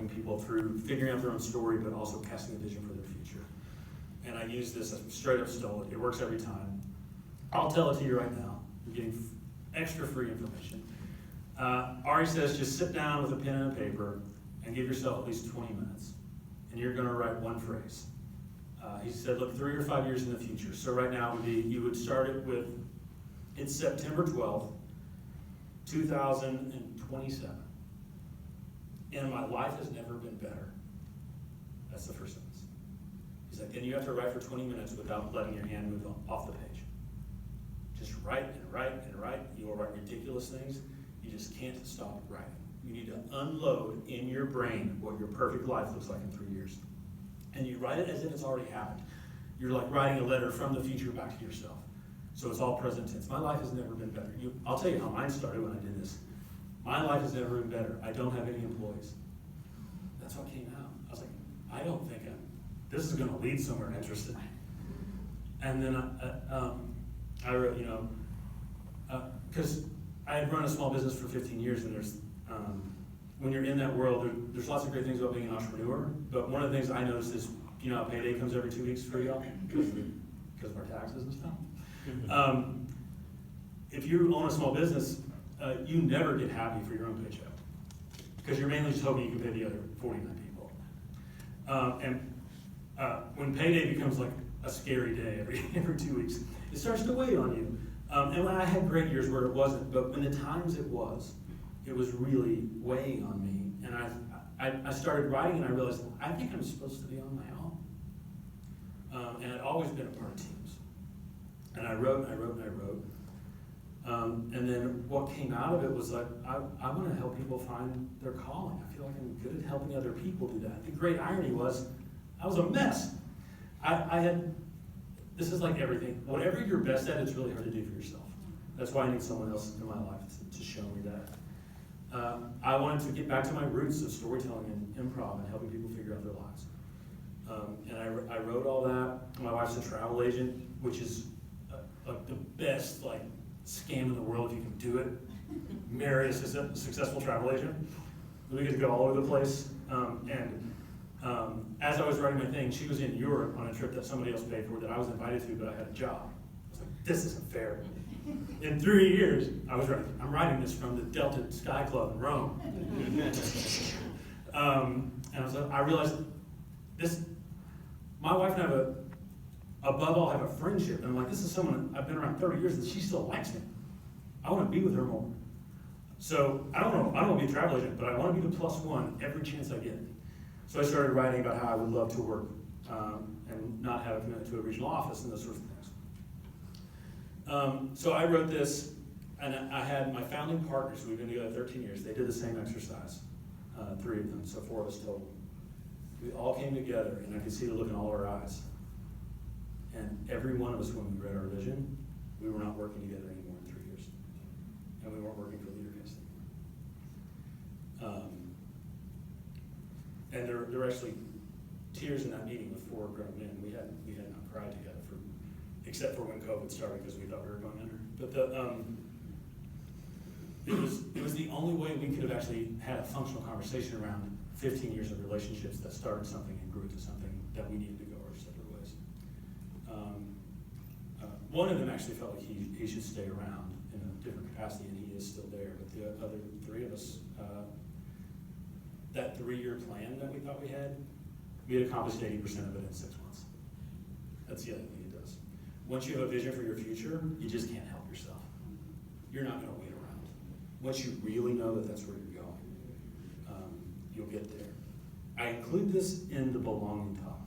helping people through figuring out their own story, but also casting a vision for their future. And I use this, I straight up stole it. It works every time. I'll tell it to you right now. You're getting extra free information. Ari says, just sit down with a pen and a paper and give yourself at least 20 minutes. And you're gonna write one phrase. He said, look 3 or 5 years in the future. So right now would be, you would start it with, it's September 12th, 2027. And my life has never been better. That's the first sentence. He's like, and you have to write for 20 minutes without letting your hand move off the page. Just write and write and write. You will write ridiculous things. You just can't stop writing. You need to unload in your brain what your perfect life looks like in 3 years. And you write it as if it's already happened. You're like writing a letter from the future back to yourself. So it's all present tense. My life has never been better. I'll tell you how mine started when I did this. My life has never been better. I don't have any employees. That's what came out. I was like, I don't think this is gonna lead somewhere interesting. And then I wrote, because I had run a small business for 15 years, and there's, when you're in that world, there's lots of great things about being an entrepreneur, but one of the things I noticed is, how payday comes every 2 weeks for y'all? Because of our taxes and stuff. If you own a small business, you never get happy for your own paycheck, because you're mainly just hoping you can pay the other 49 people. When payday becomes like a scary day every 2 weeks, it starts to weigh on you. And I had great years where it wasn't, but when the times it was really weighing on me. And I started writing, and I realized, I think I'm supposed to be on my own. And I'd always been a part of teams. And I wrote and I wrote and I wrote. And then what came out of it was like, I want to help people find their calling. I feel like I'm good at helping other people do that. The great irony was, I was a mess. This is like everything. Whatever you're best at, it's really hard to do for yourself. That's why I need someone else in my life to show me that. I wanted to get back to my roots of storytelling and improv and helping people figure out their lives. And I wrote all that. My wife's a travel agent, which is like the best scam in the world if you can do it. Marry a successful travel agent. We get to go all over the place. As I was writing my thing, she was in Europe on a trip that somebody else paid for that I was invited to, but I had a job. I was like, this isn't fair. In 3 years, I'm writing this from the Delta Sky Club in Rome. And I realized my wife and I above all have a friendship. And I'm like, this is someone I've been around 30 years and she still likes me. I want to be with her more. So I don't want to be a travel agent, but I want to be the +1 every chance I get. So I started writing about how I would love to work and not have a commitment to a regional office and those sorts of things. So I wrote this, and I had my founding partners, we've been together 13 years, they did the same exercise, 3 of them, so 4 of us total. We all came together, and I could see the look in all our eyes. And every one of us, when we read our vision, we were not working together anymore in 3 years. And we weren't working for LeaderCast anymore. And there were actually tears in that meeting with 4 grown men. We had not cried together except for when COVID started, because we thought we were going under. But it was the only way we could have actually had a functional conversation around 15 years of relationships that started something and grew to something that we needed to go our separate ways. One of them actually felt like he should stay around in a different capacity, and he is still there. But the other 3 of us, that 3-year plan that we thought we had accomplished 80% of it in 6 months. That's the other thing it does. Once you have a vision for your future, you just can't help yourself. You're not going to wait around. Once you really know that that's where you're going, you'll get there. I include this in the belonging talk.